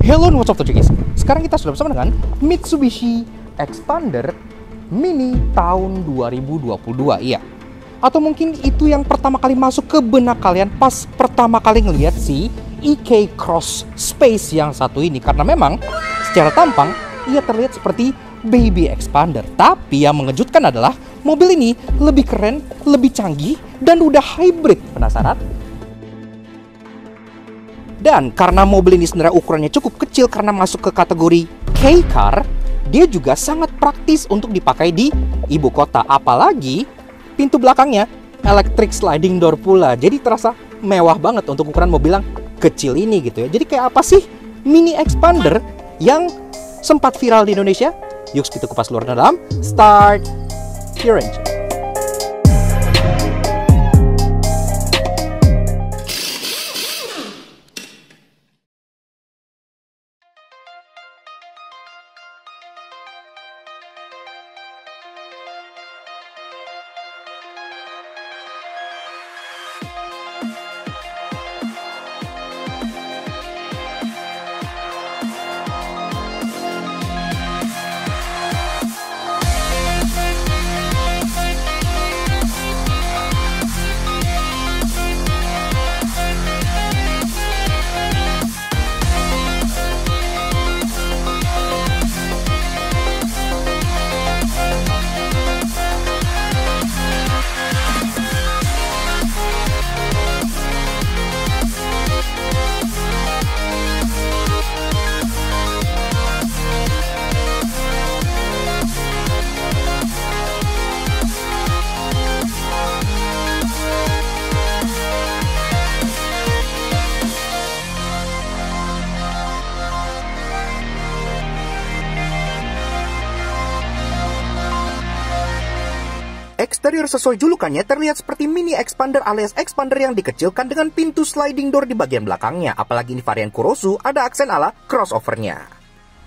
Hello and what's up guys. Sekarang kita sudah bersama dengan Mitsubishi Xpander Mini tahun 2022. Iya. Atau mungkin itu yang pertama kali masuk ke benak kalian pas pertama kali ngelihat si EK Cross Space yang satu ini. Karena memang secara tampang ia terlihat seperti baby Xpander. Tapi yang mengejutkan adalah mobil ini lebih keren, lebih canggih, dan udah hybrid. Penasaran? Dan karena mobil ini sebenarnya ukurannya cukup kecil karena masuk ke kategori K-Car, dia juga sangat praktis untuk dipakai di ibu kota. Apalagi pintu belakangnya electric sliding door pula. Jadi terasa mewah banget untuk ukuran mobil yang kecil ini gitu ya. Jadi kayak apa sih Mini Xpander yang sempat viral di Indonesia? Yuk kita kupas luar dan dalam. Start your engine. Eksterior sesuai julukannya terlihat seperti Mini Xpander alias Xpander yang dikecilkan dengan pintu sliding door di bagian belakangnya. Apalagi ini varian Kurosu, ada aksen ala crossover-nya.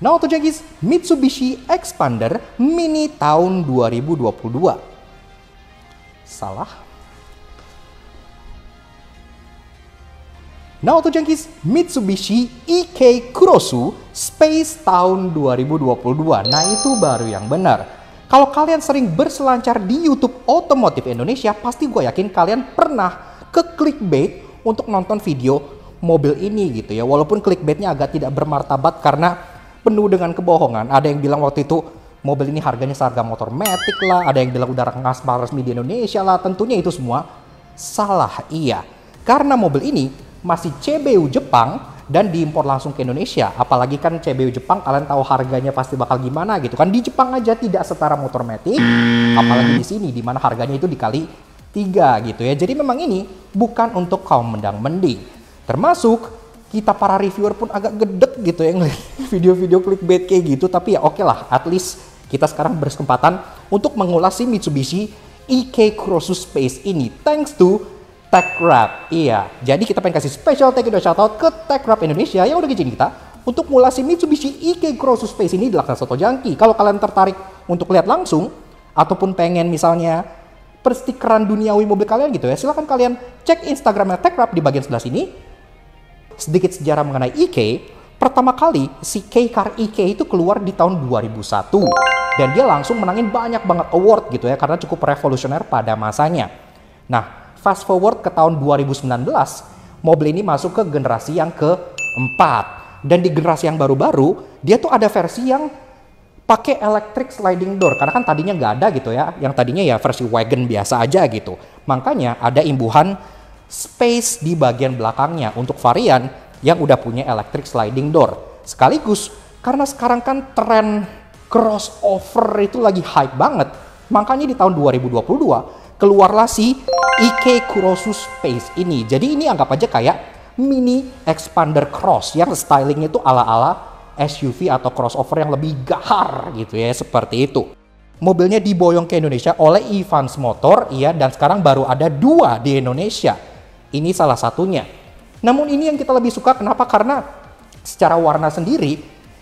Nah untuk jangkis Mitsubishi Xpander Mini tahun 2022. Salah. Nah untuk jangkis Mitsubishi EK Kurosu Space tahun 2022. Nah itu baru yang benar. Kalau kalian sering berselancar di YouTube Otomotif Indonesia, pasti gue yakin kalian pernah ke clickbait untuk nonton video mobil ini gitu ya. Walaupun clickbaitnya agak tidak bermartabat karena penuh dengan kebohongan. Ada yang bilang waktu itu mobil ini harganya seharga motor Matic lah. Ada yang bilang udah ngaspal resmi di Indonesia lah. Tentunya itu semua salah, iya. Karena mobil ini masih CBU Jepang dan diimpor langsung ke Indonesia. Apalagi kan CBU Jepang, kalian tahu harganya pasti bakal gimana gitu kan. Di Jepang aja tidak setara motor Matic, apalagi di sini di mana harganya itu dikali 3 gitu ya. Jadi memang ini bukan untuk kaum mendang-mending. Termasuk kita para reviewer pun agak gedek gitu ya ngeliat video-video clickbait kayak gitu. Tapi ya oke lah, at least kita sekarang berkesempatan untuk mengulas si Mitsubishi EK Kurosu Space ini. Thanks to TechWrap, iya. Jadi kita pengen kasih special thank you dan shoutout ke TechWrap Indonesia yang udah ngizinin kita untuk ngulasin Mitsubishi EK Kurosu Space ini di Laksa Soto Jangki. Kalau kalian tertarik untuk lihat langsung ataupun pengen misalnya perstikeran duniawi mobil kalian gitu ya, silahkan kalian cek Instagramnya TechWrap di bagian sebelah sini. Sedikit sejarah mengenai EK. Pertama kali si K-Car EK itu keluar di tahun 2001 dan dia langsung menangin banyak banget award gitu ya karena cukup revolusioner pada masanya. Nah, fast forward ke tahun 2019, mobil ini masuk ke generasi yang keempat. Dan di generasi yang baru-baru, dia tuh ada versi yang pakai electric sliding door. Karena kan tadinya nggak ada gitu ya. Yang tadinya ya versi wagon biasa aja gitu. Makanya ada imbuhan space di bagian belakangnya untuk varian yang udah punya electric sliding door. Sekaligus, karena sekarang kan tren crossover itu lagi hype banget. Makanya di tahun 2022, keluarlah si EK Kurosu Space ini. Jadi ini anggap aja kayak Mini Xpander Cross yang stylingnya itu ala-ala SUV atau crossover yang lebih gahar gitu ya, seperti itu. Mobilnya diboyong ke Indonesia oleh Evans Motor, iya, dan sekarang baru ada 2 di Indonesia. Ini salah satunya. Namun ini yang kita lebih suka, kenapa? Karena secara warna sendiri,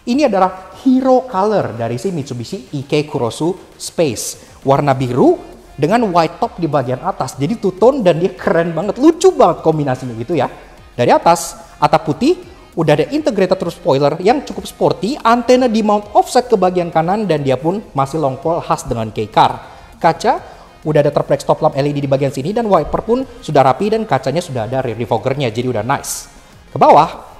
ini adalah hero color dari si Mitsubishi EK Kurosu Space. Warna biru dengan white top di bagian atas. Jadi two tone dan dia keren banget, lucu banget kombinasinya gitu ya. Dari atas, atap putih, udah ada integrated roof spoiler yang cukup sporty, antena di mount offset ke bagian kanan, dan dia pun masih long pole khas dengan K-Car. Kaca udah ada terplex stop lamp LED di bagian sini, dan wiper pun sudah rapi dan kacanya sudah ada rear defoggernya, jadi udah nice. Ke bawah,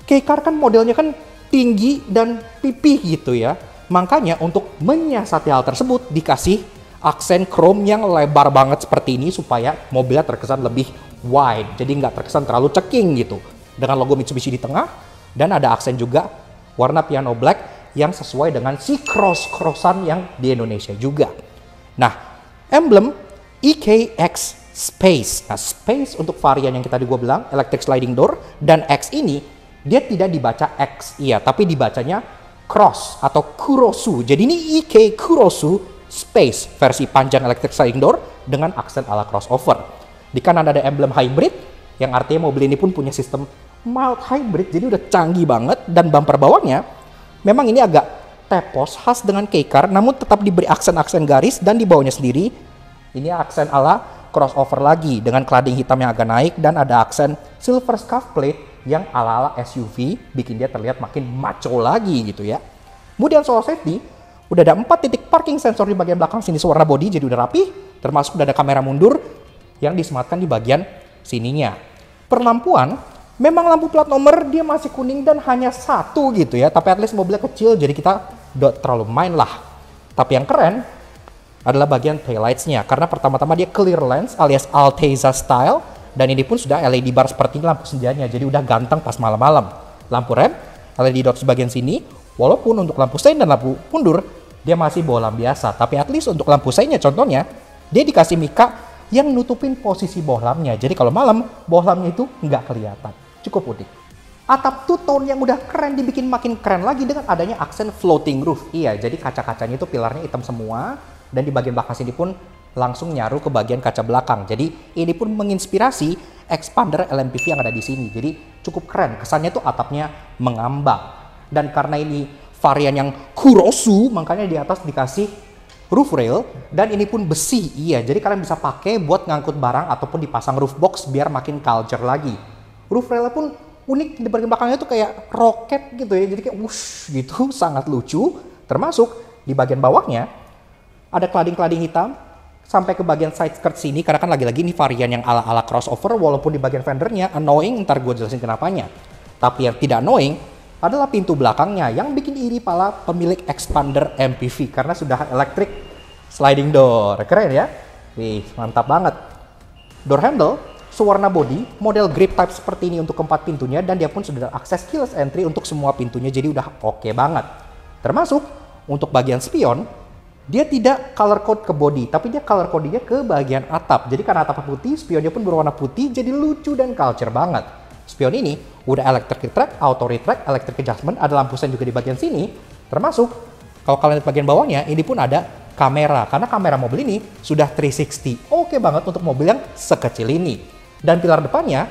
K-Car kan modelnya kan tinggi dan pipih gitu ya. Makanya untuk menyiasati hal tersebut dikasih aksen chrome yang lebar banget seperti ini supaya mobilnya terkesan lebih wide. Jadi nggak terkesan terlalu ceking gitu. Dengan logo Mitsubishi di tengah, dan ada aksen juga warna piano black yang sesuai dengan si cross-crossan yang di Indonesia juga. Nah, emblem EKX Space. Nah, Space untuk varian yang tadi gue bilang, electric sliding door, dan X ini dia tidak dibaca X, iya, tapi dibacanya cross atau Kurosu. Jadi ini EK Kurosu Space versi panjang electric sliding door dengan aksen ala crossover. Di kanan ada emblem hybrid, yang artinya mobil ini pun punya sistem mild hybrid, jadi udah canggih banget. Dan bumper bawahnya memang ini agak tepos khas dengan K-Car, namun tetap diberi aksen-aksen garis, dan di bawahnya sendiri ini aksen ala crossover lagi dengan cladding hitam yang agak naik, dan ada aksen silver scuff plate yang ala-ala SUV, bikin dia terlihat makin macho lagi gitu ya. Kemudian soal safety, udah ada 4 titik parking sensor di bagian belakang sini sewarna body, jadi udah rapi, termasuk udah ada kamera mundur yang disematkan di bagian sininya. Perlampuan, memang lampu plat nomor dia masih kuning dan hanya satu gitu ya, tapi at least mobilnya kecil, jadi kita don't terlalu main lah. Tapi yang keren adalah bagian taillights-nya, karena pertama-tama dia clear lens alias Alteza style, dan ini pun sudah LED bar seperti lampu senjanya, jadi udah ganteng pas malam-malam. Lampu rem, LED dots bagian sini, walaupun untuk lampu sein dan lampu mundur, dia masih bohlam biasa, tapi at least untuk lampu seinnya contohnya, dia dikasih mika yang nutupin posisi bohlamnya, jadi kalau malam, bohlamnya itu nggak kelihatan. Cukup unik. Atap two-tone yang udah keren dibikin makin keren lagi dengan adanya aksen floating roof. Iya, jadi kaca-kacanya itu pilarnya hitam semua, dan di bagian belakang sini pun langsung nyaru ke bagian kaca belakang. Jadi ini pun menginspirasi expander LMPV yang ada di sini. Jadi cukup keren, kesannya tuh atapnya mengambang. Dan karena ini varian yang Kurosu, makanya di atas dikasih roof rail, dan ini pun besi. Iya, jadi kalian bisa pakai buat ngangkut barang ataupun dipasang roof box biar makin culture lagi. Roof rail pun unik, di bagian belakangnya tuh kayak roket gitu ya, jadi kayak wush gitu, sangat lucu. Termasuk di bagian bawahnya ada cladding-cladding hitam sampai ke bagian side skirt sini, karena kan lagi-lagi ini varian yang ala-ala crossover, walaupun di bagian fendernya annoying, ntar gue jelasin kenapanya. Tapi yang tidak annoying adalah pintu belakangnya yang bikin iri pala pemilik expander MPV, karena sudah electric sliding door. Keren ya? Wih, mantap banget. Door handle sewarna body, model grip type seperti ini untuk keempat pintunya, dan dia pun sudah akses keyless entry untuk semua pintunya, jadi udah oke banget. Termasuk untuk bagian spion, dia tidak color code ke body, tapi dia color code-nya ke bagian atap. Jadi karena atapnya putih, spionnya pun berwarna putih, jadi lucu dan culture banget. Spion ini udah electric retract, auto retract, electric adjustment, ada lampu sen juga di bagian sini. Termasuk kalau kalian lihat bagian bawahnya, ini pun ada kamera, karena kamera mobil ini sudah 360. Oke banget untuk mobil yang sekecil ini. Dan pilar depannya,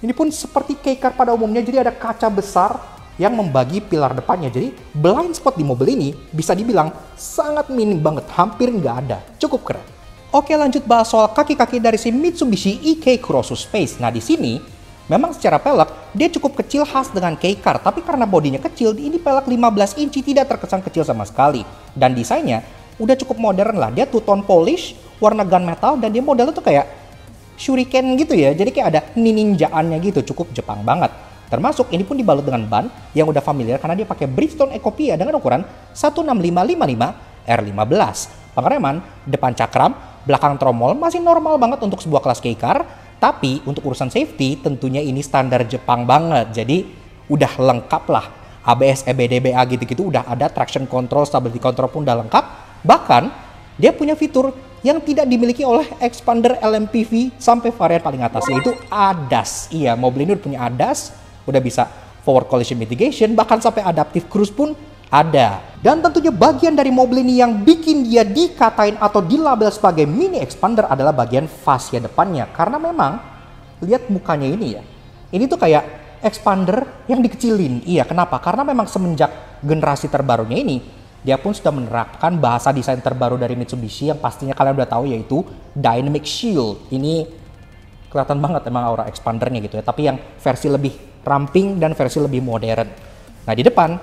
ini pun seperti K-Car pada umumnya, jadi ada kaca besar yang membagi pilar depannya. Jadi blind spot di mobil ini bisa dibilang sangat minim banget, hampir nggak ada. Cukup keren. Oke, lanjut bahas soal kaki-kaki dari si Mitsubishi EK Kurosu Space. Nah, di sini memang secara pelek dia cukup kecil khas dengan K-Car, tapi karena bodinya kecil, ini pelek 15 inci tidak terkesan kecil sama sekali. Dan desainnya udah cukup modern lah. Dia two-tone polish, warna gunmetal, dan dia modelnya tuh kayak shuriken gitu ya. Jadi kayak ada ninjaannya gitu, cukup Jepang banget. Termasuk ini pun dibalut dengan ban yang udah familiar karena dia pakai Bridgestone Ecopia dengan ukuran 16555 R15. Pengereman, depan cakram, belakang tromol masih normal banget untuk sebuah kelas K-Car. Tapi untuk urusan safety tentunya ini standar Jepang banget. Jadi udah lengkap lah. ABS, EBD, BA gitu-gitu udah ada, traction control, stability control pun udah lengkap. Bahkan dia punya fitur yang tidak dimiliki oleh expander LMPV sampai varian paling atas, yaitu ADAS. Iya, mobil ini udah punya ADAS, udah bisa forward collision mitigation, bahkan sampai adaptive cruise pun ada. Dan tentunya bagian dari mobil ini yang bikin dia dikatain atau dilabel sebagai mini expander adalah bagian fascia depannya. Karena memang, lihat mukanya ini ya, ini tuh kayak expander yang dikecilin. Iya, kenapa? Karena memang semenjak generasi terbarunya ini, dia pun sudah menerapkan bahasa desain terbaru dari Mitsubishi yang pastinya kalian udah tahu, yaitu Dynamic Shield. Ini Kelihatan banget emang aura expandernya gitu ya, tapi yang versi lebih ramping dan versi lebih modern. Nah di depan,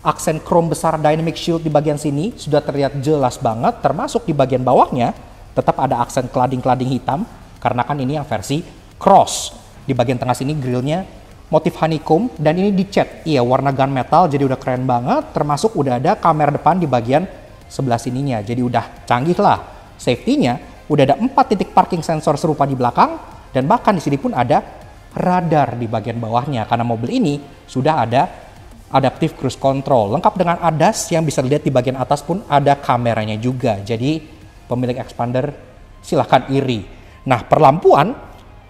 aksen chrome besar dynamic shield di bagian sini sudah terlihat jelas banget, termasuk di bagian bawahnya tetap ada aksen cladding-cladding hitam, karena kan ini yang versi cross. Di bagian tengah sini grillnya motif honeycomb, dan ini dicat, iya warna gunmetal, jadi udah keren banget, termasuk udah ada kamera depan di bagian sebelah sininya, jadi udah canggih lah. Safety-nya udah ada 4 titik parking sensor serupa di belakang, dan bahkan di sini pun ada radar di bagian bawahnya, karena mobil ini sudah ada adaptive cruise control, lengkap dengan ADAS yang bisa dilihat di bagian atas pun ada kameranya juga, jadi pemilik Expander silahkan iri. Nah perlampuan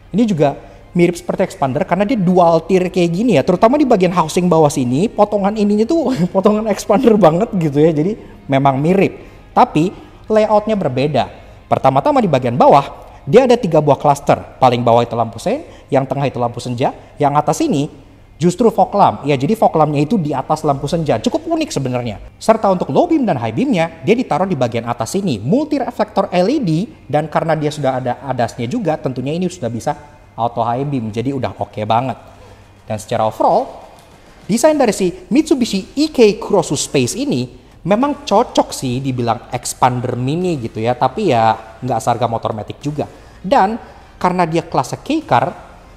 ini juga mirip seperti Expander karena dia dual tier kayak gini ya, terutama di bagian housing bawah sini, potongan ininya tuh potongan Expander banget gitu ya, jadi memang mirip. Tapi layoutnya berbeda. Pertama-tama di bagian bawah, dia ada 3 buah cluster. Paling bawah itu lampu sein, yang tengah itu lampu senja, yang atas ini justru fog lamp. Ya, jadi fog lampnya itu di atas lampu senja. Cukup unik sebenarnya. Serta untuk low beam dan high beamnya, dia ditaruh di bagian atas ini. Multi reflektor LED, dan karena dia sudah ada ADAS-nya juga, tentunya ini sudah bisa auto high beam. Jadi udah oke banget. Dan secara overall, desain dari si Mitsubishi EK Crossu Space ini memang cocok sih dibilang Expander mini gitu ya, tapi ya nggak seharga motor matic juga. Dan karena dia kelasnya K-Car,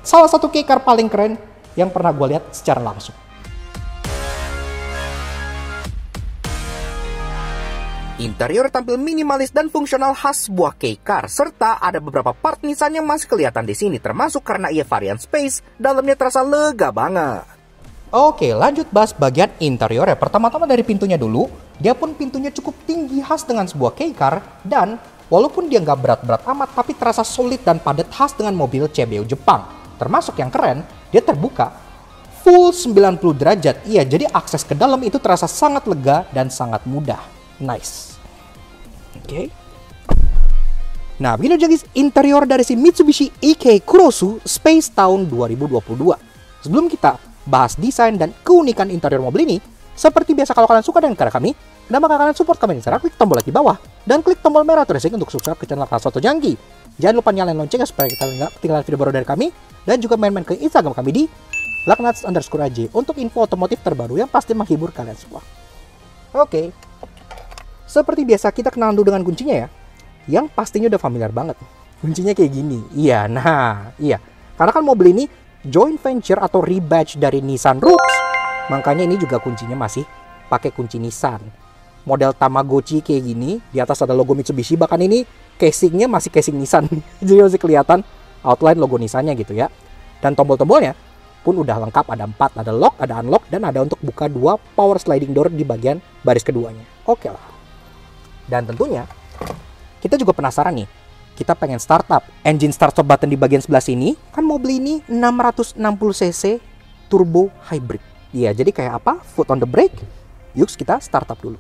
salah satu K-Car paling keren yang pernah gue lihat secara langsung. Interior tampil minimalis dan fungsional khas sebuah K-Car, serta ada beberapa part Nissan yang masih kelihatan di sini, termasuk karena ia varian Space, dalamnya terasa lega banget. Oke, lanjut bahas bagian interior ya. Pertama-tama dari pintunya dulu, dia pun pintunya cukup tinggi khas dengan sebuah K-Car, dan walaupun dia nggak berat-berat amat, tapi terasa solid dan padat khas dengan mobil CBU Jepang. Termasuk yang keren, dia terbuka full 90 derajat. Iya, jadi akses ke dalam itu terasa sangat lega dan sangat mudah. Nice. Oke. Nah, begini guys, interior dari si Mitsubishi EK Crossu Space tahun 2022. Sebelum kita bahas desain dan keunikan interior mobil ini, seperti biasa kalau kalian suka dengan karya kami, kenapa kalian support kami dengan cara klik tombol like di bawah dan klik tombol merah terusik untuk subscribe ke channel Soto Jangki. Jangan lupa nyalain loncengnya supaya kita nggak ketinggalan video baru dari kami, dan juga main-main ke Instagram kami di laknats_aj untuk info otomotif terbaru yang pasti menghibur kalian semua. Oke, seperti biasa kita kenalan dulu dengan kuncinya ya, yang pastinya udah familiar banget. Kuncinya kayak gini, iya, karena kan mobil ini joint venture atau rebadge dari Nissan Rooks, makanya ini juga kuncinya masih pakai kunci Nissan. Model Tamagotchi kayak gini, di atas ada logo Mitsubishi, bahkan ini casingnya masih casing Nissan, jadi masih kelihatan outline logo Nissannya gitu ya. Dan tombol-tombolnya pun udah lengkap, ada 4, ada lock, ada unlock, dan ada untuk buka 2 power sliding door di bagian baris keduanya. Oke lah. Dan tentunya kita juga penasaran nih, kita pengen startup. Engine start stop button di bagian sebelah sini, kan mobil ini 660 cc turbo hybrid. Iya, jadi kayak apa? Foot on the brake. Yuk kita startup dulu.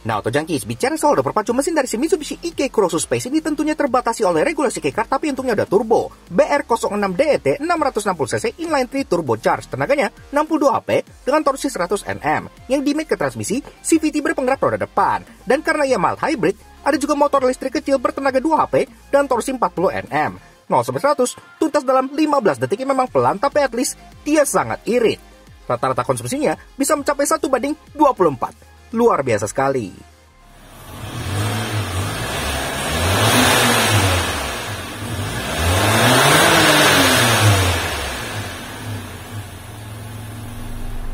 Nah, Auto Junkies, bicara soal roda perpacu mesin dari si Mitsubishi EK Crossu Space ini tentunya terbatasi oleh regulasi K-Car, tapi untungnya ada turbo. BR06DET 660cc inline 3 turbocharged, tenaganya 62 HP dengan torsi 100 Nm, yang dimake ke transmisi CVT berpenggerak roda depan. Dan karena ia mild hybrid, ada juga motor listrik kecil bertenaga 2 HP dan torsi 40 Nm. 0-100 tuntas dalam 15 detik, yang memang pelan, tapi at least dia sangat irit. Rata-rata konsumsinya bisa mencapai 1:24. Luar biasa sekali.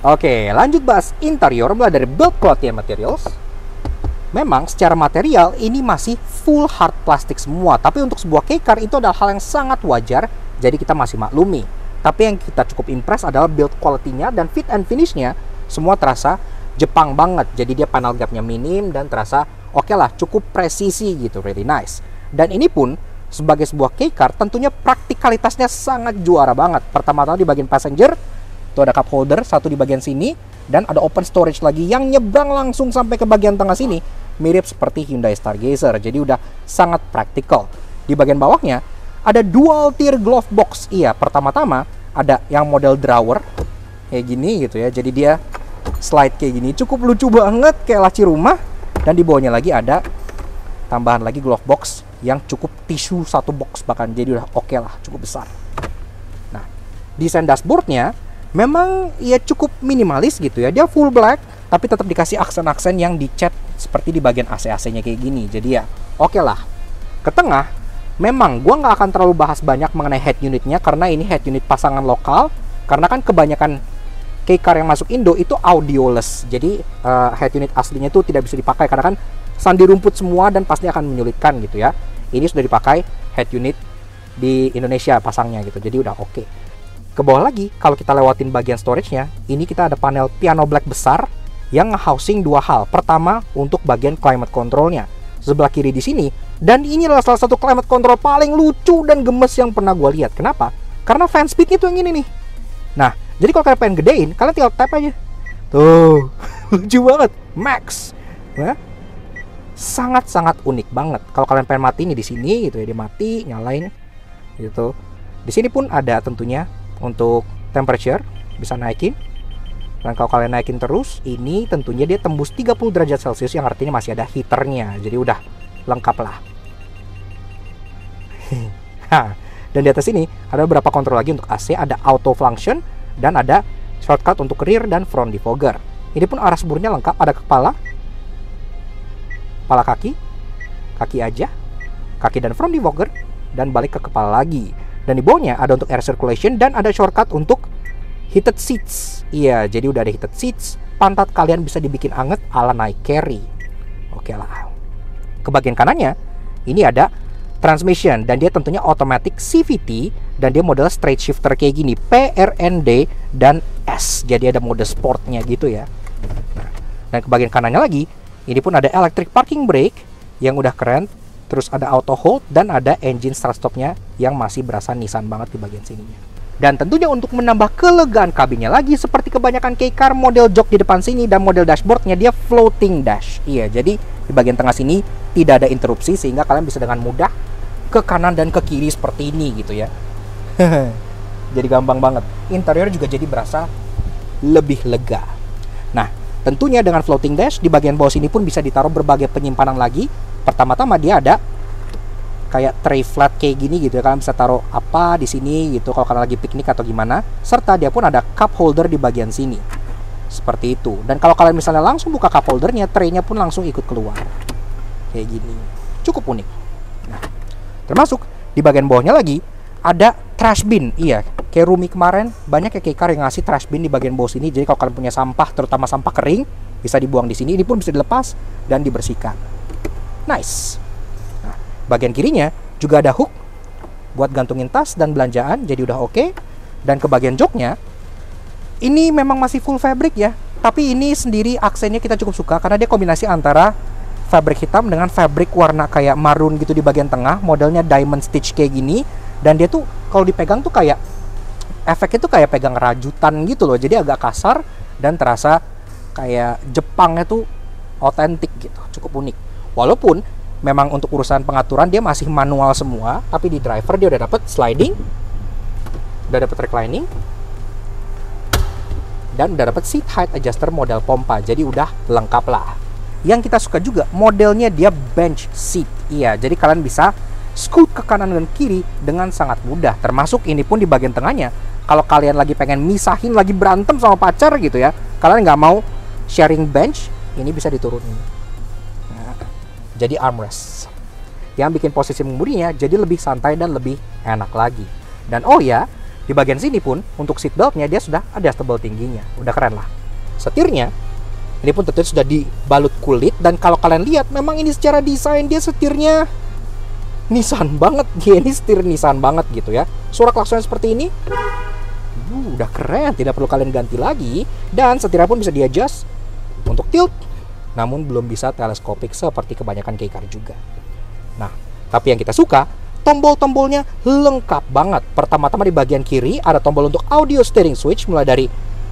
Oke, lanjut bahas interior. Mulai dari build quality and materials. Memang secara material ini masih full hard plastik semua, tapi untuk sebuah K-Car itu adalah hal yang sangat wajar, jadi kita masih maklumi. Tapi yang kita cukup impress adalah build quality-nya dan fit and finish-nya semua terasa Jepang banget. Jadi dia panel gapnya minim dan terasa oke lah, cukup presisi gitu, really nice. Dan ini pun sebagai sebuah K-Car tentunya praktikalitasnya sangat juara banget. Pertama-tama di bagian passenger itu ada cup holder satu di bagian sini, dan ada open storage lagi yang nyebrang langsung sampai ke bagian tengah sini. mirip seperti Hyundai Stargazer. Jadi udah sangat praktikal. Di bagian bawahnya ada dual tier glove box. Iya, pertama-tama ada yang model drawer kayak gini gitu ya. Jadi dia slide kayak gini, cukup lucu banget kayak laci rumah. Dan di bawahnya lagi ada tambahan lagi glove box yang cukup tisu satu box bahkan. Jadi udah oke lah, cukup besar. Nah, desain dashboardnya memang ya cukup minimalis gitu ya. Dia full black tapi tetap dikasih aksen-aksen yang dicat seperti di bagian AC-AC-nya kayak gini. Jadi ya oke lah. Ke tengah memang gua nggak akan terlalu bahas banyak mengenai head unitnya karena ini head unit pasangan lokal. Karena kan kebanyakan K-Car yang masuk Indo itu audioless. Jadi head unit aslinya itu tidak bisa dipakai karena kan sandi rumput semua dan pasti akan menyulitkan gitu ya. Ini sudah dipakai head unit di Indonesia pasangnya gitu. Jadi udah oke. Ke bawah lagi kalau kita lewatin bagian storage-nya, ini kita ada panel piano black besar yang nge-housing dua hal. Pertama untuk bagian climate control-nya. Sebelah kiri di sini, dan ini adalah salah satu climate control paling lucu dan gemes yang pernah gue lihat. Kenapa? Karena fan speed itu yang ini nih. Nah, jadi kalau kalian pengen gedein, kalian tinggal tap aja. Tuh, lucu banget, max. Nah, sangat-sangat unik banget. Kalau kalian pengen mati nih di sini, gitu ya, dia mati, nyalain, gitu. Di sini pun ada tentunya untuk temperature, bisa naikin. Dan kalau kalian naikin terus, ini tentunya dia tembus 30 derajat Celcius yang artinya masih ada heaternya. Jadi udah lengkap lah. Dan di atas ini ada beberapa kontrol lagi untuk AC, ada auto function dan ada shortcut untuk rear dan front defogger. Ini pun arah seburnya lengkap, ada kepala kaki, kaki aja, kaki dan front defogger, dan balik ke kepala lagi. Dan di bawahnya ada untuk air circulation dan ada shortcut untuk heated seats. Iya, jadi udah ada heated seats. Pantat kalian bisa dibikin anget ala naik carry. Oke lah. Ke bagian kanannya, ini ada transmission. Dan dia tentunya automatic CVT. Dan dia model straight shifter kayak gini. PRND dan S. Jadi ada mode sportnya gitu ya. Nah, dan ke bagian kanannya lagi, ini pun ada electric parking brake yang udah keren. Terus ada auto hold dan ada engine start stopnya yang masih berasa Nissan banget di bagian sininya. Dan tentunya untuk menambah kelegaan kabinnya lagi, seperti kebanyakan K-Car, model jok di depan sini dan model dashboardnya dia floating dash. Iya, jadi di bagian tengah sini tidak ada interupsi sehingga kalian bisa dengan mudah ke kanan dan ke kiri seperti ini gitu ya. Jadi gampang banget. Interior juga jadi berasa lebih lega. Nah, tentunya dengan floating dash di bagian bawah sini pun bisa ditaruh berbagai penyimpanan lagi. Pertama-tama dia ada kayak tray flat kayak gini gitu ya, kalian bisa taruh apa di sini gitu kalau kalian lagi piknik atau gimana. Serta dia pun ada cup holder di bagian sini seperti itu. Dan kalau kalian misalnya langsung buka cup holdernya, traynya pun langsung ikut keluar kayak gini, cukup unik. Nah, termasuk di bagian bawahnya lagi ada trash bin. Iya, kayak Rumi kemarin banyak ya K-Car yang ngasih trash bin di bagian bawah sini. Jadi kalau kalian punya sampah, terutama sampah kering, bisa dibuang di sini. Ini pun bisa dilepas dan dibersihkan. Nice. Bagian kirinya juga ada hook buat gantungin tas dan belanjaan, jadi udah oke. Dan ke bagian joknya, ini memang masih full fabric ya, tapi ini sendiri aksennya kita cukup suka karena dia kombinasi antara fabric hitam dengan fabric warna kayak maroon gitu di bagian tengah. Modelnya diamond stitch kayak gini, dan dia tuh kalau dipegang tuh kayak efeknya tuh kayak pegang rajutan gitu loh, jadi agak kasar dan terasa kayak Jepangnya tuh otentik gitu, cukup unik. Walaupun memang untuk urusan pengaturan dia masih manual semua, tapi di driver dia udah dapet sliding, udah dapet reclining, dan udah dapet seat height adjuster model pompa. Jadi udah lengkap lah. Yang kita suka juga modelnya dia bench seat. Iya, jadi kalian bisa scoot ke kanan dan kiri dengan sangat mudah. Termasuk ini pun di bagian tengahnya, kalau kalian lagi pengen misahin, lagi berantem sama pacar gitu ya, kalian nggak mau sharing bench, ini bisa diturunin. Jadi armrest yang bikin posisi mengemudinya jadi lebih santai dan lebih enak lagi. Dan oh ya, di bagian sini pun untuk seat beltnya dia sudah adjustable tingginya, udah keren lah. Setirnya ini pun tentu sudah dibalut kulit, dan kalau kalian lihat memang ini secara desain dia setirnya Nissan banget. Dia ini setir Nissan banget gitu ya. Suara klaksonnya seperti ini, udah keren, tidak perlu kalian ganti lagi. Dan setirnya pun bisa di-adjust untuk tilt, namun belum bisa teleskopik seperti kebanyakan K-Car juga. Nah, tapi yang kita suka, tombol-tombolnya lengkap banget. Pertama-tama di bagian kiri ada tombol untuk audio steering switch, mulai dari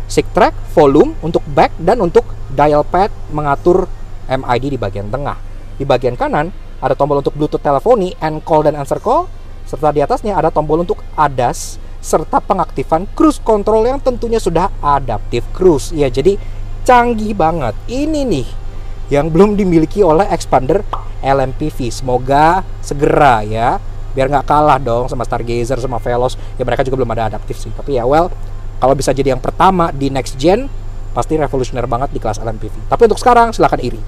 stick track, volume, untuk back, dan untuk dial pad mengatur MID di bagian tengah. Di bagian kanan ada tombol untuk Bluetooth teleponi, end call dan answer call, serta di atasnya ada tombol untuk ADAS serta pengaktifan cruise control yang tentunya sudah adaptive cruise. Ya, jadi canggih banget. Ini nih yang belum dimiliki oleh Xpander LMPV. Semoga segera ya, biar nggak kalah dong sama Stargazer, sama Veloz. Ya mereka juga belum ada adaptif sih, tapi ya well, kalau bisa jadi yang pertama di next gen, pasti revolusioner banget di kelas LMPV. Tapi untuk sekarang silahkan iri.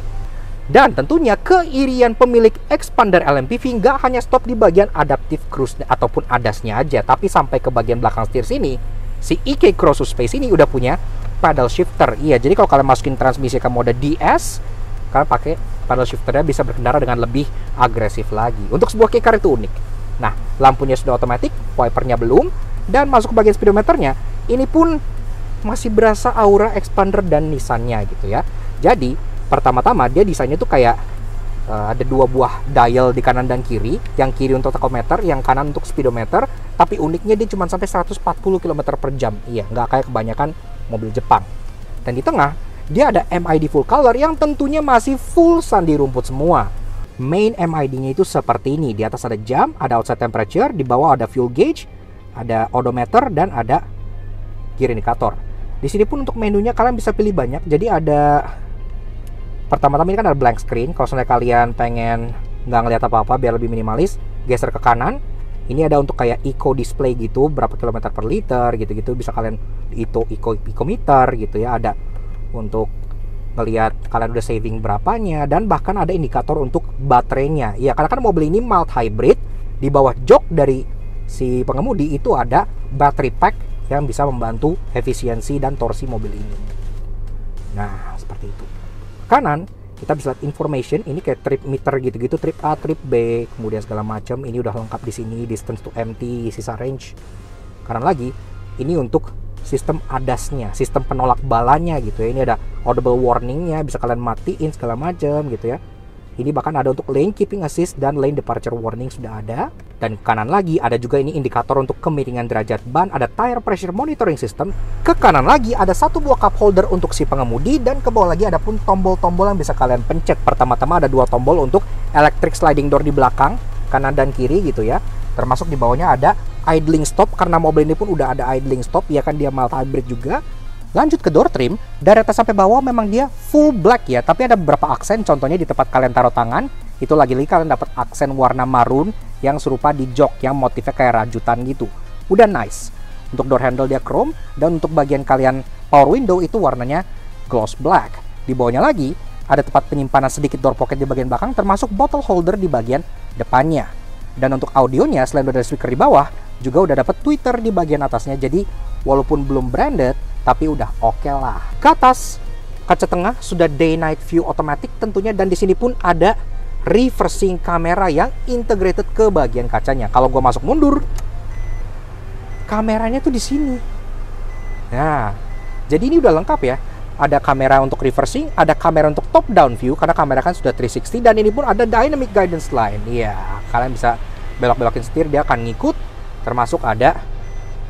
Dan tentunya keirian pemilik Xpander LMPV nggak hanya stop di bagian adaptive cruise ataupun ADAS-nya aja, tapi sampai ke bagian belakang setir sini, si EK Crossus Space ini udah punya paddle shifter. Iya, jadi kalau kalian masukin transmisi ke mode DS, kalian pakai paddle shifternya bisa berkendara dengan lebih agresif lagi. Untuk sebuah K-Car itu unik. Nah, lampunya sudah otomatis, wipernya belum, dan masuk ke bagian speedometernya, ini pun masih berasa aura Xpander dan Nissan-nya gitu ya. Jadi, pertama-tama dia desainnya tuh kayak ada dua buah dial di kanan dan kiri, yang kiri untuk tachometer, yang kanan untuk speedometer, tapi uniknya dia cuma sampai 140 km per jam. Iya, nggak kayak kebanyakan mobil Jepang. Dan di tengah, dia ada MID full color yang tentunya masih full sandi rumput semua. Main MID-nya itu seperti ini. Di atas ada jam, ada outside temperature, di bawah ada fuel gauge, ada odometer, dan ada gear indicator. Di sini pun untuk menunya kalian bisa pilih banyak. Jadi ada pertama-tama ini kan ada blank screen. Kalau misalnya kalian pengen nggak ngeliat apa-apa biar lebih minimalis, geser ke kanan. Ini ada untuk kayak eco display gitu, berapa kilometer per liter gitu-gitu. Bisa kalian itu eco meter gitu ya. Ada untuk ngelihat kalian udah saving berapanya, dan bahkan ada indikator untuk baterainya. Ya, karena kan mobil ini mild hybrid. Di bawah jok dari si pengemudi itu ada battery pack yang bisa membantu efisiensi dan torsi mobil ini. Nah, seperti itu. Kanan kita bisa lihat information, ini kayak trip meter gitu-gitu, trip A, trip B, kemudian segala macam. Ini udah lengkap di sini, distance to empty, sisa range. Kanan lagi, ini untuk sistem ADAS-nya, sistem penolak balanya gitu ya. Ini ada audible warning-nya, bisa kalian matiin segala macam gitu ya. Ini bahkan ada untuk lane keeping assist dan lane departure warning sudah ada. Dan kanan lagi ada juga ini indikator untuk kemiringan derajat ban, ada tire pressure monitoring system. Ke kanan lagi ada satu buah cup holder untuk si pengemudi, dan ke bawah lagi ada pun tombol-tombol yang bisa kalian pencet. Pertama-tama ada dua tombol untuk electric sliding door di belakang, kanan dan kiri gitu ya. Termasuk di bawahnya ada idling stop, karena mobil ini pun udah ada idling stop ya kan, dia mild hybrid juga. Lanjut ke door trim, dari atas sampai bawah memang dia full black ya, tapi ada beberapa aksen, contohnya di tempat kalian taruh tangan, itu lagi-lagi kalian dapat aksen warna maroon yang serupa di jok yang motifnya kayak rajutan gitu. Udah nice. Untuk door handle dia chrome, dan untuk bagian kalian power window itu warnanya gloss black. Di bawahnya lagi ada tempat penyimpanan sedikit door pocket di bagian belakang, termasuk bottle holder di bagian depannya. Dan untuk audionya, selain udah ada speaker di bawah, juga udah dapat tweeter di bagian atasnya. Jadi walaupun belum branded, tapi udah oke lah. Ke atas, kaca tengah sudah day night view otomatis tentunya, dan di sini pun ada reversing kamera yang integrated ke bagian kacanya. Kalau gua masuk mundur, kameranya tuh di sini. Nah, jadi ini udah lengkap ya. Ada kamera untuk reversing, ada kamera untuk top down view karena kamera kan sudah 360, dan ini pun ada dynamic guidance line. Iya, kalian bisa belok-belokin setir, dia akan ngikut. Termasuk ada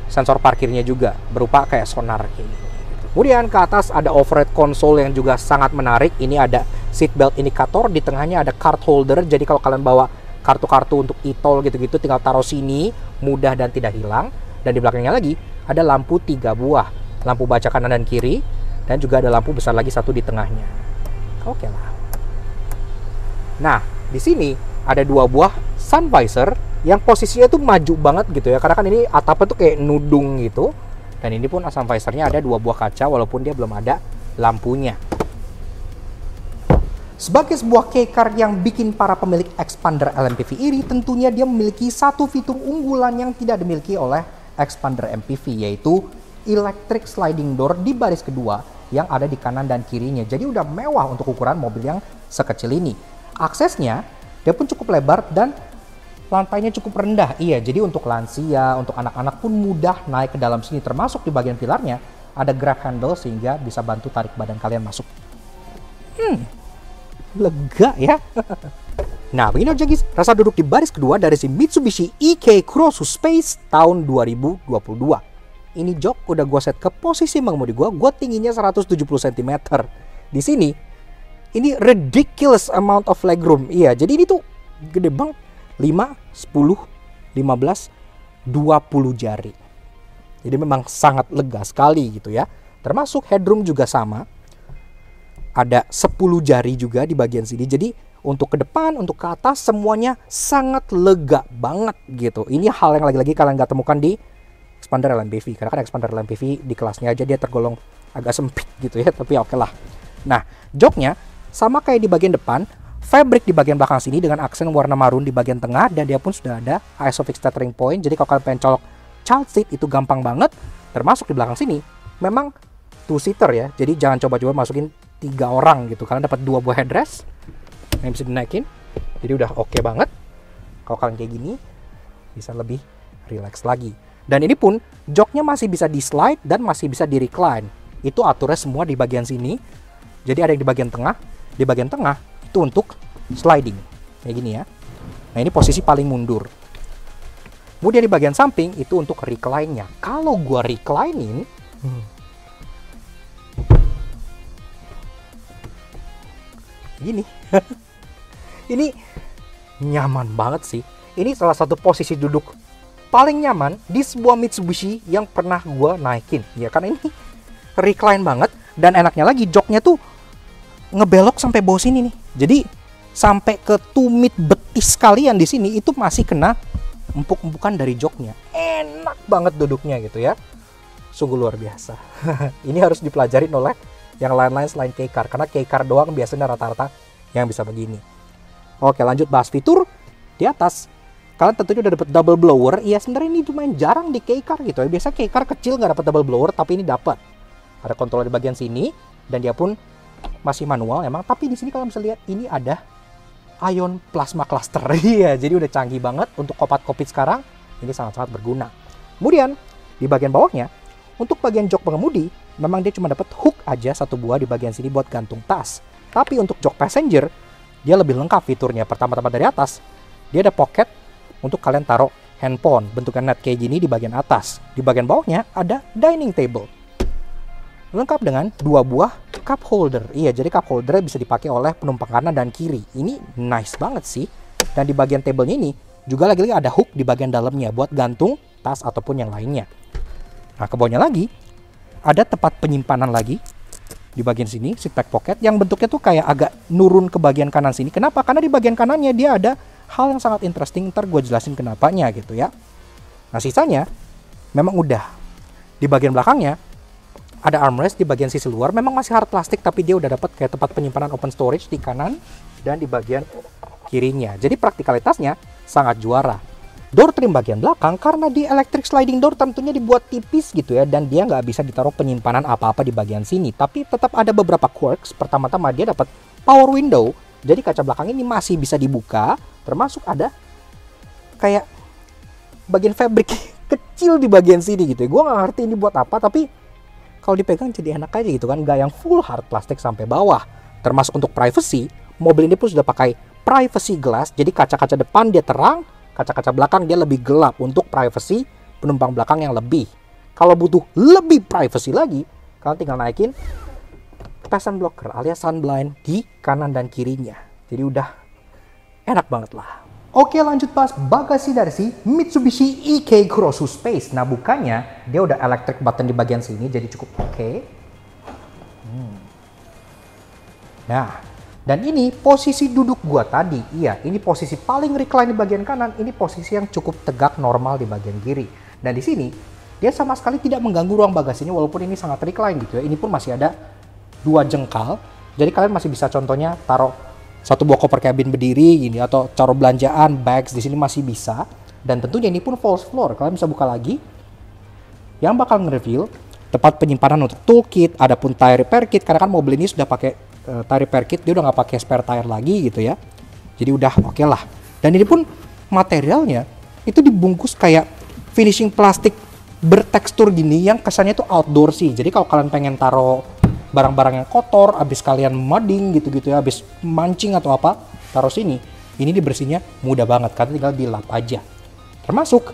sensor parkirnya juga berupa kayak sonar kayak gini. Kemudian ke atas ada overhead console yang juga sangat menarik. Ini ada seat belt indicator, di tengahnya ada card holder. Jadi kalau kalian bawa kartu-kartu untuk e-tol gitu-gitu, tinggal taruh sini, mudah dan tidak hilang. Dan di belakangnya lagi ada lampu 3 buah, lampu baca kanan dan kiri, dan juga ada lampu besar lagi satu di tengahnya. Oke lah. Nah, di sini ada 2 buah sun visor yang posisinya tuh maju banget gitu ya, karena kan ini atapnya tuh kayak nudung gitu. Dan ini pun sun visornya ada 2 buah kaca, walaupun dia belum ada lampunya. Sebagai sebuah K-Car yang bikin para pemilik Xpander LMPV iri, tentunya dia memiliki satu fitur unggulan yang tidak dimiliki oleh Xpander MPV, yaitu electric sliding door di baris kedua yang ada di kanan dan kirinya. Jadi udah mewah untuk ukuran mobil yang sekecil ini. Aksesnya dia pun cukup lebar dan lantainya cukup rendah. Iya, jadi untuk lansia, untuk anak-anak pun mudah naik ke dalam sini. Termasuk di bagian pilarnya ada grab handle sehingga bisa bantu tarik badan kalian masuk. Lega ya. Nah, begini aja guys, rasa duduk di baris kedua dari si Mitsubishi EK Crossus Space tahun 2022. Ini jok udah gue set ke posisi mengemudi gue tingginya 170 cm. Di sini Ini ridiculous amount of legroom. Iya, jadi ini tuh gede banget. 5, 10, 15, 20 jari. Jadi memang sangat lega sekali gitu ya. Termasuk headroom juga sama. Ada 10 jari juga di bagian sini. Jadi untuk ke depan, untuk ke atas semuanya sangat lega banget gitu. Ini hal yang lagi-lagi kalian gak temukan di expander LMPV. Karena kan expander LMPV di kelasnya aja dia tergolong agak sempit gitu ya. Tapi oke lah. Nah, joknya sama kayak di bagian depan. Fabric di bagian belakang sini dengan aksen warna marun di bagian tengah. Dan dia pun sudah ada ISOFIX tethering point. Jadi kalau kalian pengen colok child seat itu gampang banget. Termasuk di belakang sini memang 2-seater ya. Jadi jangan coba-coba masukin 3 orang gitu. Kalian dapat 2 buah headrest yang bisa dinaikin. Jadi udah oke banget. Kalau kalian kayak gini bisa lebih relax lagi. Dan ini pun joknya masih bisa di slide dan masih bisa di recline. Itu aturnya semua di bagian sini. Jadi ada yang di bagian tengah. Di bagian tengah itu untuk sliding kayak gini ya. Nah ini posisi paling mundur. Kemudian di bagian samping itu untuk recline-nya. Kalau gua recline-in gini. Ini nyaman banget sih. Ini salah satu posisi duduk paling nyaman di sebuah Mitsubishi yang pernah gua naikin. Ya karena ini recline banget dan enaknya lagi joknya tuh ngebelok sampai bawah sini nih. Jadi sampai ke tumit betis kalian di sini itu masih kena empuk-empukan dari joknya. Enak banget duduknya gitu ya. Sungguh luar biasa. Ini harus dipelajari oleh yang lain-lain selain K-Car. Karena K-Car doang biasanya rata-rata yang bisa begini. Oke, lanjut bahas fitur di atas. Kalian tentunya udah dapat double blower. Iya, sebenarnya ini lumayan jarang di K-Car gitu ya. Biasa K-Car kecil nggak dapat double blower, tapi ini dapat. Ada kontrol di bagian sini dan dia pun masih manual emang, tapi di sini kalian bisa lihat ini ada ion plasma cluster. Iya, jadi udah canggih banget untuk kokpit sekarang. Ini sangat-sangat berguna. Kemudian di bagian bawahnya untuk bagian jok pengemudi memang dia cuma dapat hook aja 1 buah di bagian sini buat gantung tas. Tapi untuk jok passenger dia lebih lengkap fiturnya. Pertama-tama dari atas dia ada pocket untuk kalian taruh handphone bentuknya net kayak gini di bagian atas. Di bagian bawahnya ada dining table lengkap dengan 2 buah cup holder. Iya, jadi cup holder bisa dipakai oleh penumpang kanan dan kiri. Ini nice banget sih. Dan di bagian tablenya ini juga lagi-lagi ada hook di bagian dalamnya buat gantung tas ataupun yang lainnya. Nah, ke bawahnya lagi ada tempat penyimpanan lagi di bagian sini, seat back pocket yang bentuknya tuh kayak agak nurun ke bagian kanan sini. Kenapa? Karena di bagian kanannya dia ada hal yang sangat interesting. Ntar gue jelasin kenapanya gitu ya. Nah, sisanya memang udah. Di bagian belakangnya ada armrest di bagian sisi luar, memang masih hard plastik tapi dia udah dapat kayak tempat penyimpanan open storage di kanan dan di bagian kirinya. Jadi praktikalitasnya sangat juara. Door trim bagian belakang karena di electric sliding door tentunya dibuat tipis gitu ya, dan dia nggak bisa ditaruh penyimpanan apa-apa di bagian sini. Tapi tetap ada beberapa quirks. Pertama-tama dia dapat power window, jadi kaca belakang ini masih bisa dibuka, termasuk ada kayak bagian fabric kecil di bagian sini gitu ya. Gue nggak ngerti ini buat apa, tapi kalau dipegang jadi enak aja gitu kan, nggak yang full hard plastik sampai bawah. Termasuk untuk privacy, mobil ini pun sudah pakai privacy glass, jadi kaca-kaca depan dia terang, kaca-kaca belakang dia lebih gelap untuk privacy penumpang belakang yang lebih. Kalau butuh lebih privacy lagi, kalian tinggal naikin passenger blocker alias sunblind di kanan dan kirinya. Jadi udah enak banget lah. Oke, lanjut bahas bagasi dari si Mitsubishi EK Crossu Space. Nah, bukannya dia udah electric button di bagian sini, jadi cukup oke. Nah, dan ini posisi duduk gua tadi. Iya, ini posisi paling recline di bagian kanan. Ini posisi yang cukup tegak normal di bagian kiri. Dan di sini dia sama sekali tidak mengganggu ruang bagasinya walaupun ini sangat recline gitu ya. Ini pun masih ada 2 jengkal. Jadi kalian masih bisa contohnya taruh 1 buah koper cabin berdiri gini atau taruh belanjaan, bags di sini masih bisa. Dan tentunya ini pun false floor. Kalian bisa buka lagi. Yang bakal nge-reveal tempat penyimpanan untuk toolkit, adapun tire repair kit karena kan mobil ini sudah pakai tire repair kit, dia udah nggak pakai spare tire lagi gitu ya. Jadi udah oke lah. Dan ini pun materialnya itu dibungkus kayak finishing plastik bertekstur gini yang kesannya tuh outdoor sih. Jadi kalau kalian pengen taruh barang-barang yang kotor, abis kalian mudding gitu-gitu ya, abis mancing atau apa, taruh sini. Ini dibersihnya mudah banget, kalian tinggal dilap aja. Termasuk,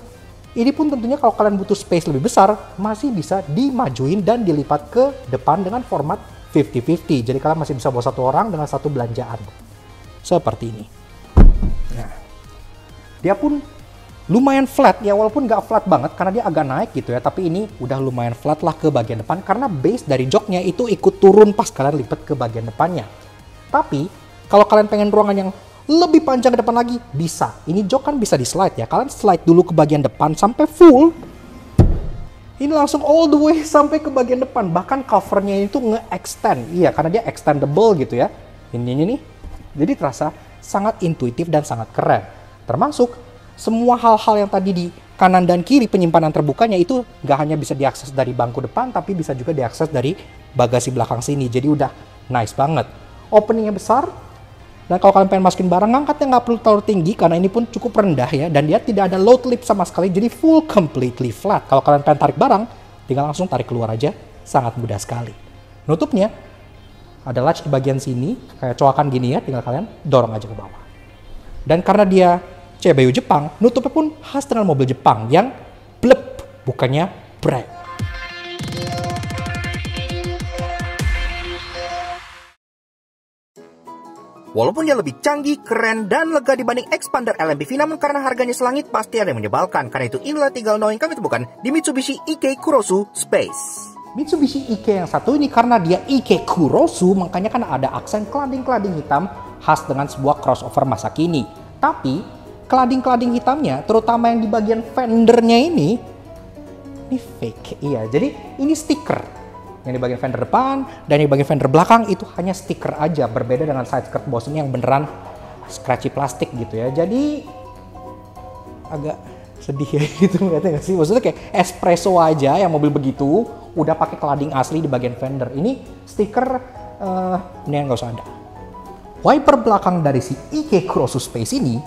ini pun tentunya kalau kalian butuh space lebih besar, masih bisa dimajuin dan dilipat ke depan dengan format 50-50. Jadi kalian masih bisa bawa satu orang dengan satu belanjaan. Seperti ini. Nah, dia pun lumayan flat ya, walaupun nggak flat banget karena dia agak naik gitu ya. Tapi ini udah lumayan flat lah ke bagian depan karena base dari joknya itu ikut turun pas kalian lipat ke bagian depannya. Tapi kalau kalian pengen ruangan yang lebih panjang ke depan lagi, bisa. Ini jok kan bisa di slide ya. Kalian slide dulu ke bagian depan sampai full. Ini langsung all the way sampai ke bagian depan. Bahkan covernya itu nge-extend. Iya, karena dia extendable gitu ya. Ini nih. Jadi terasa sangat intuitif dan sangat keren. Termasuk semua hal-hal yang tadi di kanan dan kiri penyimpanan terbukanya itu nggak hanya bisa diakses dari bangku depan, tapi bisa juga diakses dari bagasi belakang sini. Jadi udah nice banget. Openingnya besar. Dan kalau kalian pengen masukin barang, ngangkatnya nggak perlu terlalu tinggi karena ini pun cukup rendah ya. Dan dia tidak ada load lip sama sekali, jadi full completely flat. Kalau kalian pengen tarik barang, tinggal langsung tarik keluar aja. Sangat mudah sekali. Nutupnya, ada latch di bagian sini, kayak coakan gini ya, tinggal kalian dorong aja ke bawah. Dan karena dia CBU Jepang, nutupnya pun khas dengan mobil Jepang yang blep, bukannya brek. Walaupun dia lebih canggih, keren, dan lega dibanding Xpander LMPV, namun karena harganya selangit pasti ada yang menyebalkan. Karena itu inilah 3 hal yang kami temukan di Mitsubishi IK Kurosu Space. Mitsubishi IK yang satu ini karena dia IK Kurosu, makanya kan ada aksen klading-klading hitam khas dengan sebuah crossover masa kini. Tapi klading-klading hitamnya, terutama yang di bagian fendernya ini fake. Iya, jadi ini stiker. Yang di bagian fender depan dan di bagian fender belakang itu hanya stiker aja, berbeda dengan side skirt bos ini yang beneran scratchy plastik gitu ya. Jadi agak sedih ya gitu, ngeliatnya nggak sih? Maksudnya kayak espresso aja yang mobil begitu udah pakai klading asli di bagian fender. Ini stiker ini nggak usah ada. Wiper belakang dari si IK Kurosu Space ini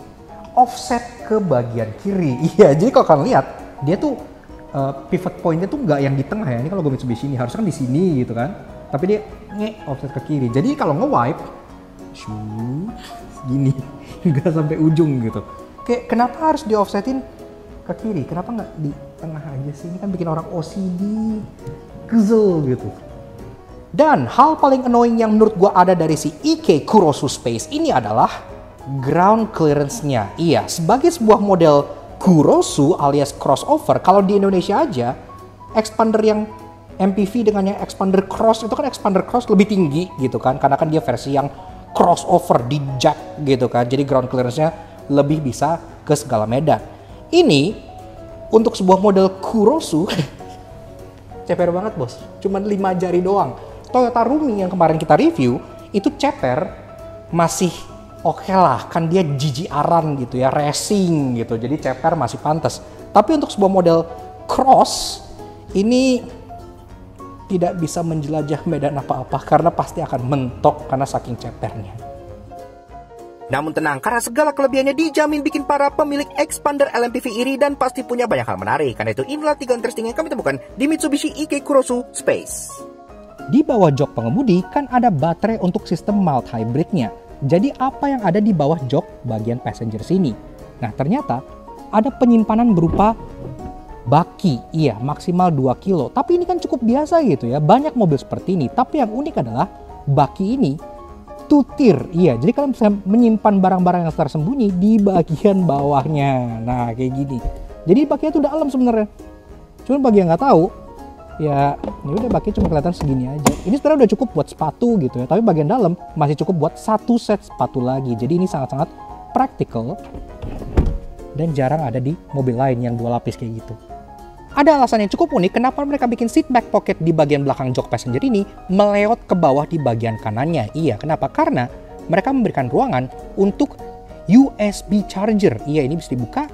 offset ke bagian kiri. Iya, jadi kalau kalian lihat dia tuh pivot pointnya tuh nggak yang di tengah ya. Ini kalau gue Mitsubishi ini harusnya kan di sini gitu kan. Tapi dia offset ke kiri. Jadi kalau nge-wipe, gini, nggak sampai ujung gitu. Kayak kenapa harus di offsetin ke kiri? Kenapa nggak di tengah aja sih? Ini kan bikin orang OCD, kesel gitu. Dan hal paling annoying yang menurut gue ada dari si IK Kurosu Space ini adalah ground clearance-nya. Iya, sebagai sebuah model Kurosu alias crossover, kalau di Indonesia aja, expander yang MPV dengan yang expander cross itu kan expander cross lebih tinggi gitu kan, karena kan dia versi yang crossover di jack gitu kan, jadi ground clearance-nya lebih bisa ke segala medan. Ini untuk sebuah model Kurosu ceper banget bos, cuman 5 jari doang. Toyota Rumi yang kemarin kita review itu ceper masih oke lah, kan dia GGR-an gitu ya, racing gitu, jadi ceper masih pantas. Tapi untuk sebuah model cross, ini tidak bisa menjelajah medan apa-apa karena pasti akan mentok karena saking cepernya. Namun tenang, karena segala kelebihannya dijamin bikin para pemilik Xpander LMPV iri dan pasti punya banyak hal menarik. Karena itu inilah 3 interesting yang kami temukan di Mitsubishi IK Kurosu Space. Di bawah jok pengemudi kan ada baterai untuk sistem mild hybridnya. Jadi apa yang ada di bawah jok bagian passenger sini? Nah ternyata ada penyimpanan berupa baki, iya maksimal 2 kilo. Tapi ini kan cukup biasa gitu ya, banyak mobil seperti ini. Tapi yang unik adalah baki ini tutir, iya. Jadi kalian bisa menyimpan barang-barang yang tersembunyi di bagian bawahnya. Nah kayak gini. Jadi bakinya tuh dalam sebenarnya. Cuman bagi yang nggak tahu, ya ini udah bakinya cuma kelihatan segini aja. Ini sebenarnya udah cukup buat sepatu gitu ya, tapi bagian dalam masih cukup buat 1 set sepatu lagi. Jadi ini sangat-sangat praktikal dan jarang ada di mobil lain yang 2 lapis kayak gitu. Ada alasan yang cukup unik kenapa mereka bikin seat back pocket di bagian belakang jok passenger ini meleot ke bawah di bagian kanannya. Iya, kenapa? Karena mereka memberikan ruangan untuk USB charger. Iya, ini bisa dibuka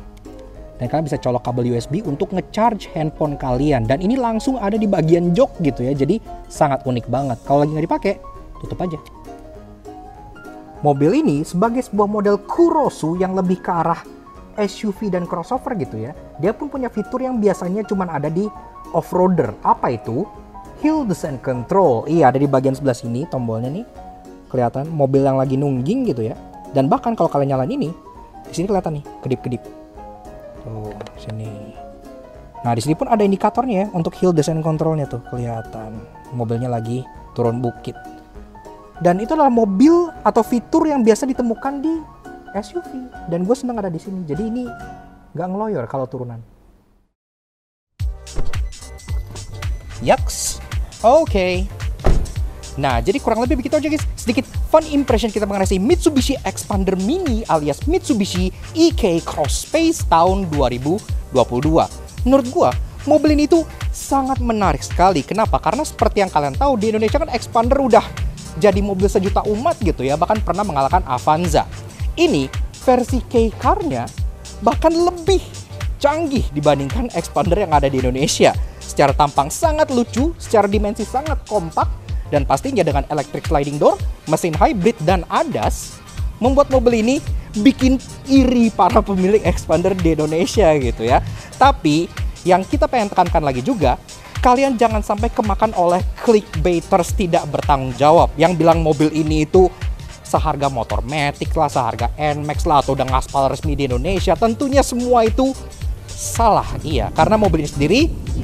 dan kalian bisa colok kabel USB untuk nge-charge handphone kalian. Dan ini langsung ada di bagian jok gitu ya. Jadi sangat unik banget. Kalau lagi nggak dipakai, tutup aja. Mobil ini sebagai sebuah model Kurosu yang lebih ke arah SUV dan crossover gitu ya. Dia pun punya fitur yang biasanya cuma ada di off-roader. Apa itu? Hill Descent Control. Iya, ada di bagian sebelah sini tombolnya nih. Kelihatan mobil yang lagi nungging gitu ya. Dan bahkan kalau kalian nyalain ini, di sini kelihatan nih, kedip-kedip. Tuh, sini. Nah, di sini pun ada indikatornya ya untuk hill descent controlnya tuh, kelihatan mobilnya lagi turun bukit. Dan itu adalah mobil atau fitur yang biasa ditemukan di SUV. Dan gue senang ada di sini. Jadi ini nggak ngeloyor kalau turunan. Yaks, oke. Nah, jadi kurang lebih begitu aja guys. Sedikit fun impression kita mengenai si Mitsubishi Xpander Mini alias Mitsubishi EK Cross Space tahun 2022. Menurut gua, mobil ini tuh sangat menarik sekali. Kenapa? Karena seperti yang kalian tahu, di Indonesia kan Xpander udah jadi mobil sejuta umat gitu ya. Bahkan pernah mengalahkan Avanza. Ini versi K-Car-nya bahkan lebih canggih dibandingkan Xpander yang ada di Indonesia. Secara tampang sangat lucu, secara dimensi sangat kompak, dan pastinya dengan electric sliding door, mesin hybrid, dan ADAS, membuat mobil ini bikin iri para pemilik Xpander di Indonesia gitu ya. Tapi yang kita pengen tekankan lagi juga, kalian jangan sampai kemakan oleh clickbaiters tidak bertanggung jawab yang bilang mobil ini itu seharga motor Matic lah, seharga NMAX lah, atau udah ngaspal resmi di Indonesia. Tentunya semua itu salah, iya. Karena mobil ini sendiri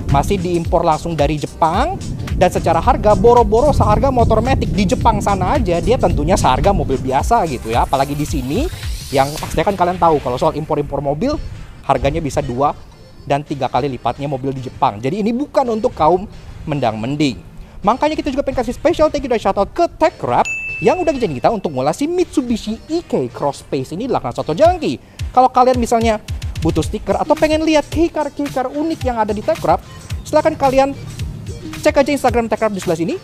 masih diimpor langsung dari Jepang, dan secara harga boro-boro seharga motor Matic di Jepang sana aja dia tentunya seharga mobil biasa gitu ya. Apalagi di sini yang pasti kan kalian tahu kalau soal impor-impor mobil harganya bisa 2 dan 3 kali lipatnya mobil di Jepang. Jadi ini bukan untuk kaum mendang-mending. Makanya kita juga pengen kasih special thank you dan shoutout ke TechWrap yang udah ngizinin kita untuk ngulasi Mitsubishi EK Cross Space ini laknat soto jangki. Kalau kalian misalnya butuh stiker atau pengen lihat K-Car unik yang ada di TechWrap, silahkan kalian cek aja Instagram TechWrap di sebelah sini.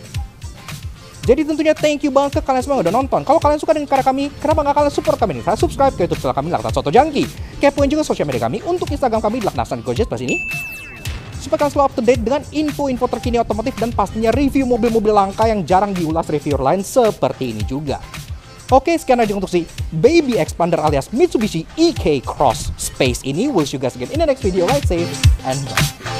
Jadi tentunya thank you banget ke kalian semua yang udah nonton. Kalau kalian suka dengan karya kami, kenapa nggak kalian support kami nih? Kalian subscribe ke YouTube channel kami Laknat Soto Jangki. Kepoin juga sosial media kami untuk Instagram kami Laknat Gojek sebelah sini. Supaya kalian selalu up to date dengan info-info terkini otomotif dan pastinya review mobil-mobil langka yang jarang diulas reviewer lain seperti ini juga. Oke, sekian aja untuk si Baby Xpander alias Mitsubishi EK Cross Space ini. Wish you guys again in the next video. Ride safe and bye.